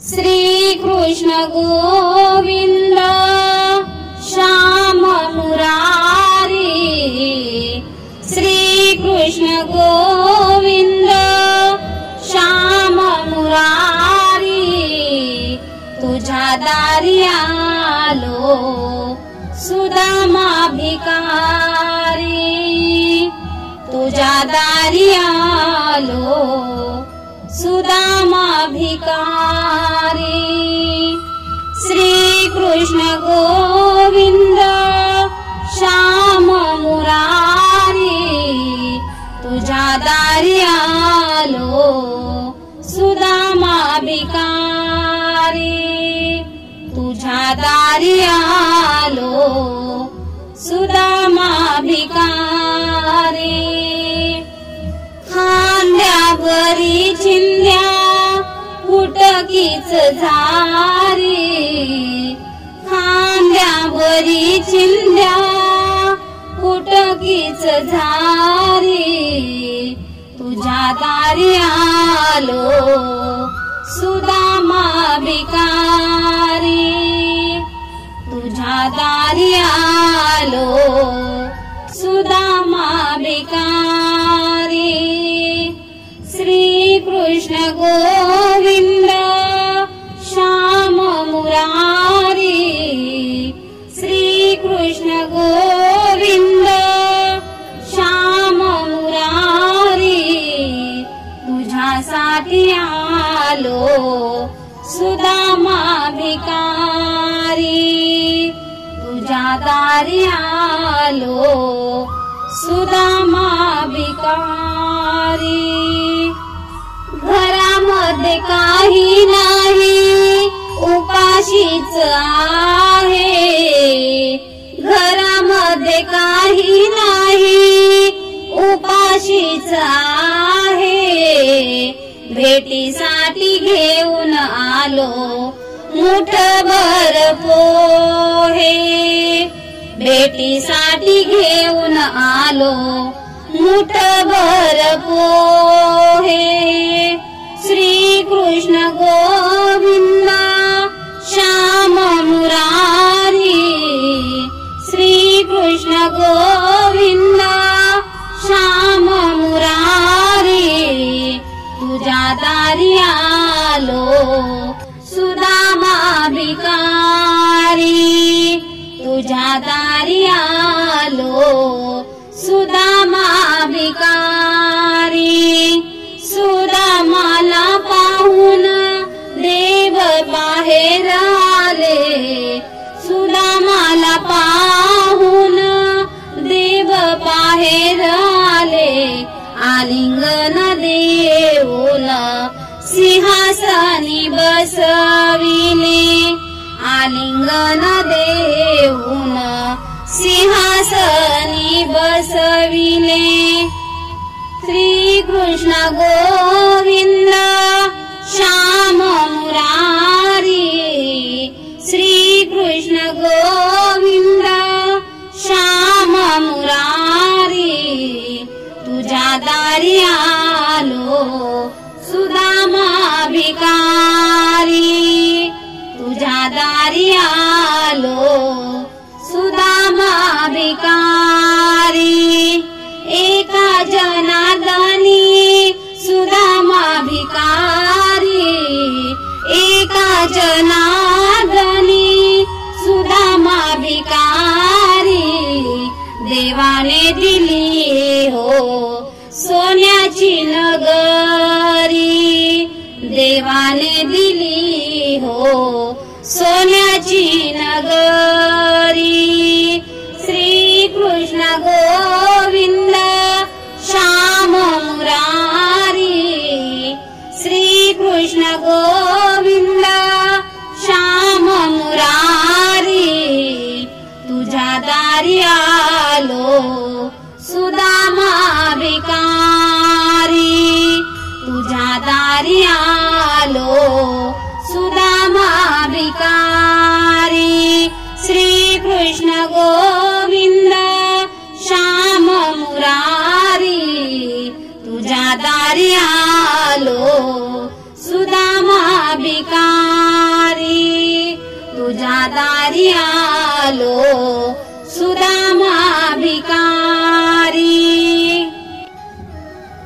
श्री कृष्ण गोविंद श्याम मुरारी, श्री कृष्ण गोविंद श्याम मुरारी, तुझ्या दारी आलो सुदामा भिकारी, तुझ्या दारी आलो सुदामा भिकारी। श्री कृष्ण गोविंद श्याम मुरारी, तुझ्या दारी आलो सुदामा भिकारी, तुझ्या दारी आलो सुदामा भिकारी। खांद्यावरी चिंध्या फुटकीच झारी, खांद्यावरी चिंध्या फुटकीच झारी, तुझ्या दारी आलो सुदामा भिकारी, तुझ्या दारी आलो सुदामा भिकारी। श्री कृष्ण गोविंद श्याम मुरारी, श्री कृष्ण गोविंद श्याम मुरारी, तुझ्यासाठी आलो सुदामा भिकारी, तुझ्या दारी आलो सुदामा भिकारी। घरामध्ये काही नाही उपाशीच आहे, घरामध्ये काही नाही उपाशीच आहे, भेटीसाठी घेऊन आलो मुठभर पोहे, भेटीसाठी घेऊन आलो मुठभर पोहे। श्री कृष्ण गोविंद श्याम मुरारी, श्री कृष्ण गोविंद श्याम मुरारी, तुझ्या दारी आलो सुदामा भिकारी, तुझ्या दारी आलो सुदामा भिकारी। सुदामाला पाहून देव बाहेर आले, सुदामाला पाहून देव बाहेर आले, आलिंगन देऊन सिंहासनी बसविले, आलिंगन देऊन सिंहासनी बसविले। श्री कृष्ण गोविंद श्याम मुरारी, श्री कृष्ण गोविंद श्याम मुरारी, तुझ्या दारी आलो सुदामा भिकारी, तुझ्या दारी आलो सुदामा भिकारी। एका जनार्दनी सुदामा भिकारी, एका जनार्दनी सुदामा भिकारी, देवाने दिली हो सोन्याची नगरी, देवाने दिली हो सोन्याची नगरी। श्री कृष्ण गोविंद श्याम मुरारी, श्री कृष्ण गोविंद श्याम मुरारी, तुझ्या दारी आलो सुदामा भिकारी, तुझ्या दारी आलो सुदामा भिकारी। श्री कृष्ण गोविंद श्याम मुरारी, तुझ्या दारी आलो सुदामा भिकारी। दारी आलो सुदामा भिकारी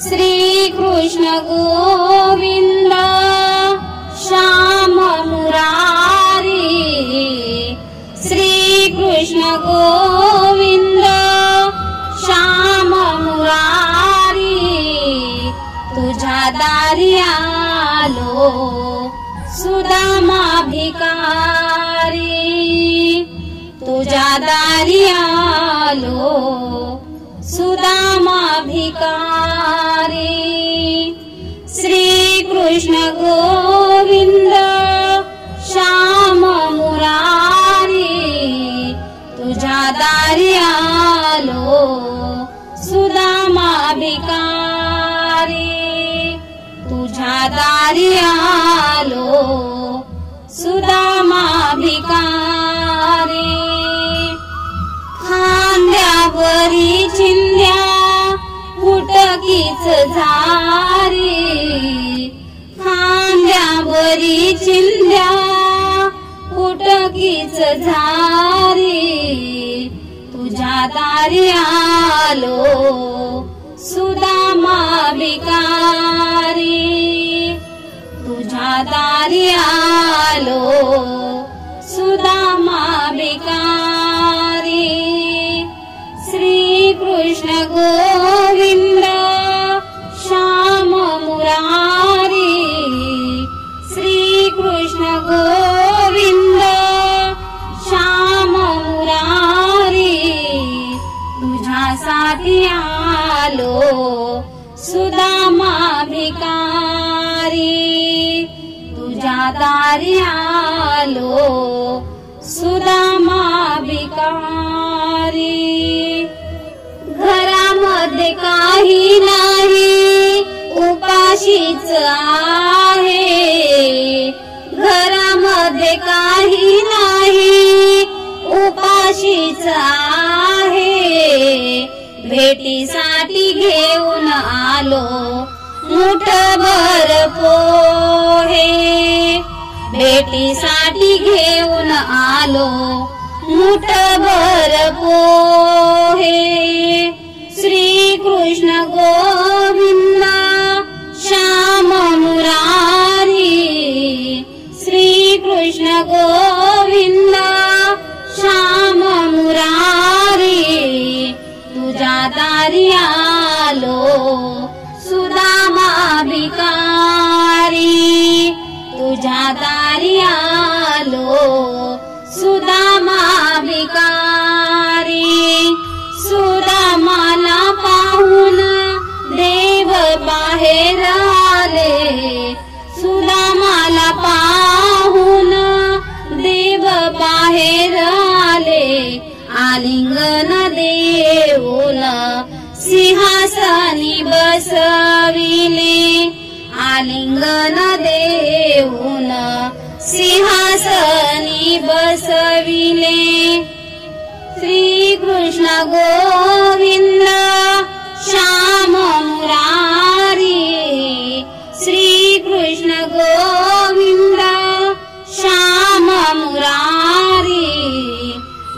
श्री कृष्ण गोविंद श्याम मुरारी श्री कृष्ण गोविंद श्याम मुरारी तुझ्या दारी आलो सुदामा भिकारी तुझ्या दारी आलो सुदामा भिकारी श्री कृष्ण गोविंद श्याम मुरारी तुझ्या दारी आलो सुदामा भिकारी तुझ्या दारी आलो सुदामा भिकारी खांद्यावरी चिंध्या फुटकीच झारी खांद्यावरी चिंध्या फुटकीच झारी तुझ्या दारी आलो सुदामा भिकारी तुझ्या दारी आलो सुदामा भिकारी श्री कृष्ण गोविंद श्याम मुरारी श्री कृष्ण गोविंद श्याम मुरारी तुझ्यासाठी आलो सुदामा भिकारी तुझ्या दारी आलो सुदामा भिकारी घरामध्ये काही नाही उपाशीच आहे घरामध्ये काही नाही उपाशीच आहे भेटीसाठी घेऊन आलो मुठभर पोहे भेटीसाठी घेऊन आलो मुठभर पोहे श्री कृष्ण गोविंद श्याम मुरारी श्री कृष्ण गोविंद श्याम मुरारी तुझ्या दारी आलो सुदामा भिकारी तुझ्या दारी आलो सुदामा भिकारी सुदामाला पाहून देव बाहेर आले सुदामाला पाहून देव बाहेर आले आलिंगन देऊन सिंहासनी बसविले आलिंगन देऊन सिंहासनी बसविले श्री कृष्ण गोविंद श्याम मुरारी श्री कृष्ण गोविंद श्याम मुरारी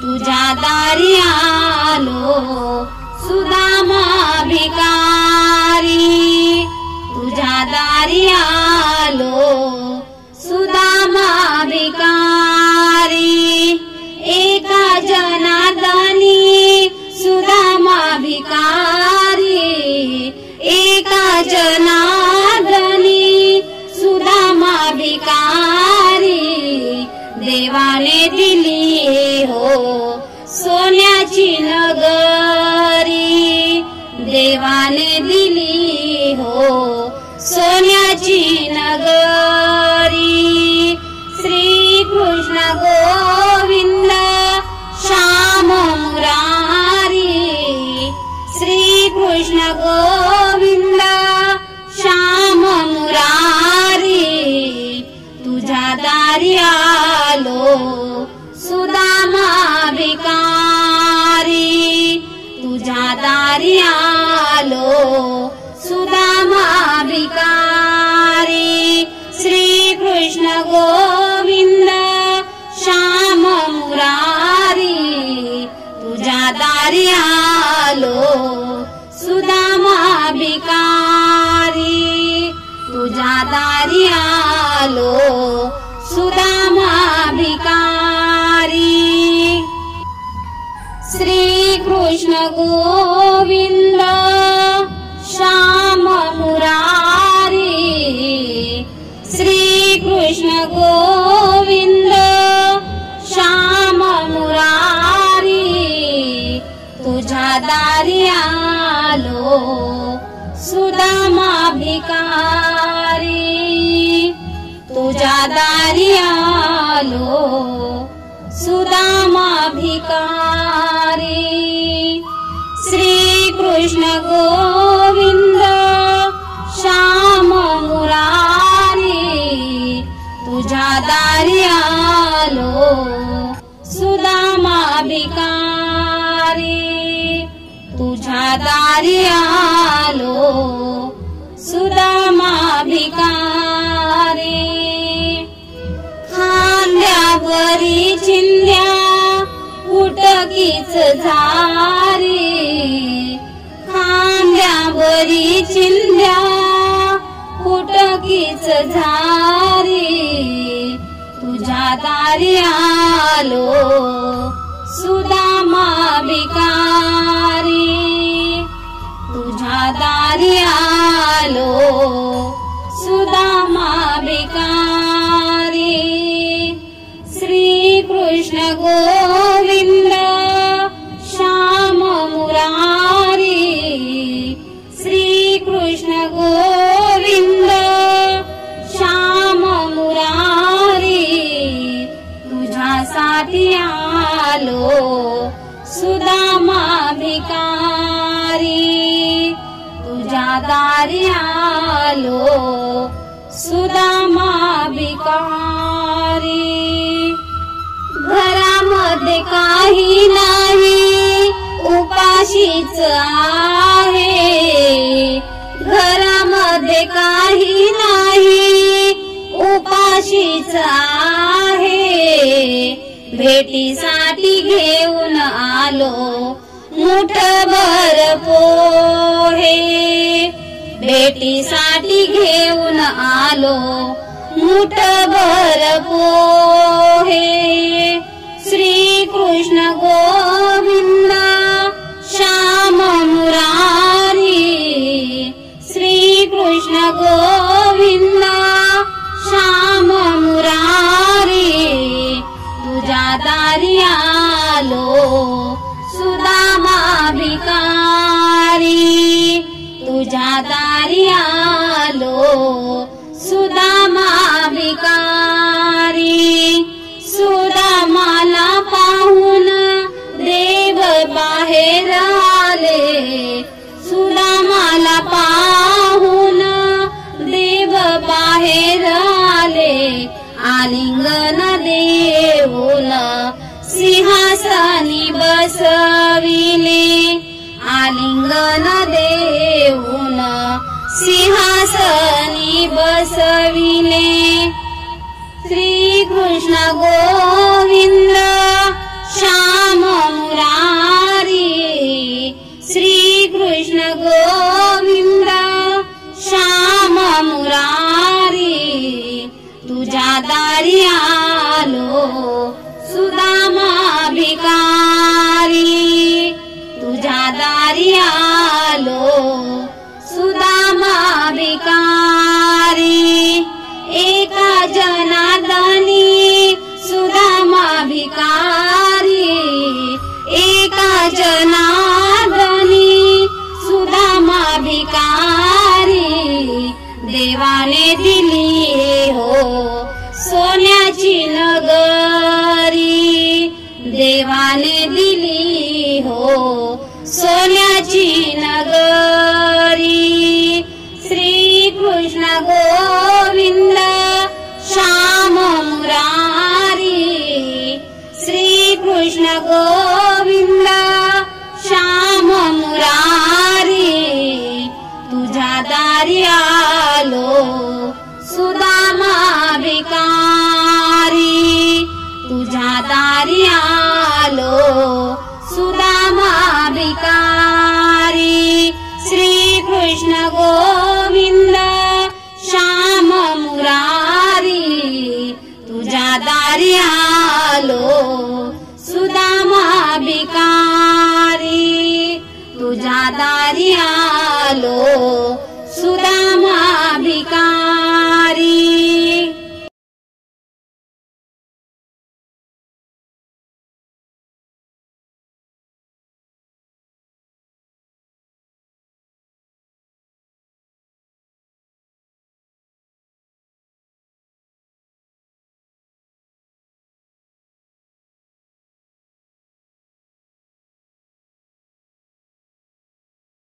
तुझ्या दारी आलो सुदामा भिकारी तुझ्या दारी आलो सुदामा भिकारी एका जनार्दनी सुदामा भिकारी एका जनार्दनी सुदामा भिकारी देवाने दिली हो सोन्याची नगरी देवाने दिली हो सोन्याची नगरी श्री कृष्ण गोविंद श्याम मुरारी श्री कृष्ण गोविंद श्याम मुरारी तुझ्या दारी आलो सुदामा भिकारी तुझ्या दारी आलो सुदामा भिकारी श्री कृष्ण गोविंद श्याम दारी आलो सुदामा भिकारी तुझ्या दारी आलो सुदामा भिकारी श्री कृष्ण गोविंद श्याम मुरारी श्री कृष्ण गोविंद श्याम मुरारी तुझ्या दारी आलो सुदामा भिकारी तुझ्या दारी आलो सुदामा भिकारी श्री कृष्ण गोविंद श्याम मुरारी तुझ्या दारी आलो सुदामा भिकारी तुझ्या दारी आलो सुदामा भिकारी खांद्यावरी चिंध्या कुटकीच झारी खांद्यावरी चिंध्या कुटकीच झारी तुझ्या दारी आलो सुदामा भिकारी तुझ्या दारी आलो सुदामा भिकारी श्री कृष्ण गोविंद श्याम मुरारी श्री कृष्ण गोविंद श्याम मुरारी तुझ्यासाठी आलो सुदामा भिकारी तुझ्या दारी आलो सुदामा भिकारी घरामध्ये काही नाही उपाशीच आहे घरामध्ये काही नाही उपाशीच आहे भेटीसाठी घेऊन आलो मुठभर पोहे भेटीसाठी घेऊन आलो मुठभर पोहे श्री कृष्ण गोविंद श्याम मुरारी श्री कृष्ण गोविंद श्याम मुरारी तुझ्या दारी आलो सुदामा भिकारी तुझ्या दारी आलो सुदामा भिकारी सुदामाला पाहून देव बाहेर आले सुदामाला पाहून देव बाहेर आले आलिंगन देऊन सिंहासनी बसविले आलिंगन देऊन सिंहासनी बसविले श्री कृष्ण गोविंद श्याम मुरारी श्री कृष्ण गोविंद श्याम मुरारी तुझ्या दारी आलो सुदामा भिकारी तुझ्या दारी आलो सुदामा भिकारी एका जनार्दनी सुदामा भिकारी एका जनार्दनी सुदामा भिकारी देवाने दिली हो सोन्याची नगरी देवाने दिली हो सोन्याची नगरी श्री कृष्ण गोविंद श्याम मुरारी श्री कृष्ण गोविंद श्याम मुरारी तुझ्या दारी आलो सुदामा भिकारी तुझ्या दारी आलो सुदामा गोविंद श्याम मुरारी तुझ्या दारी आलो सुदामा भिकारी तुझ्या दारी आलो सुदामा भिकारी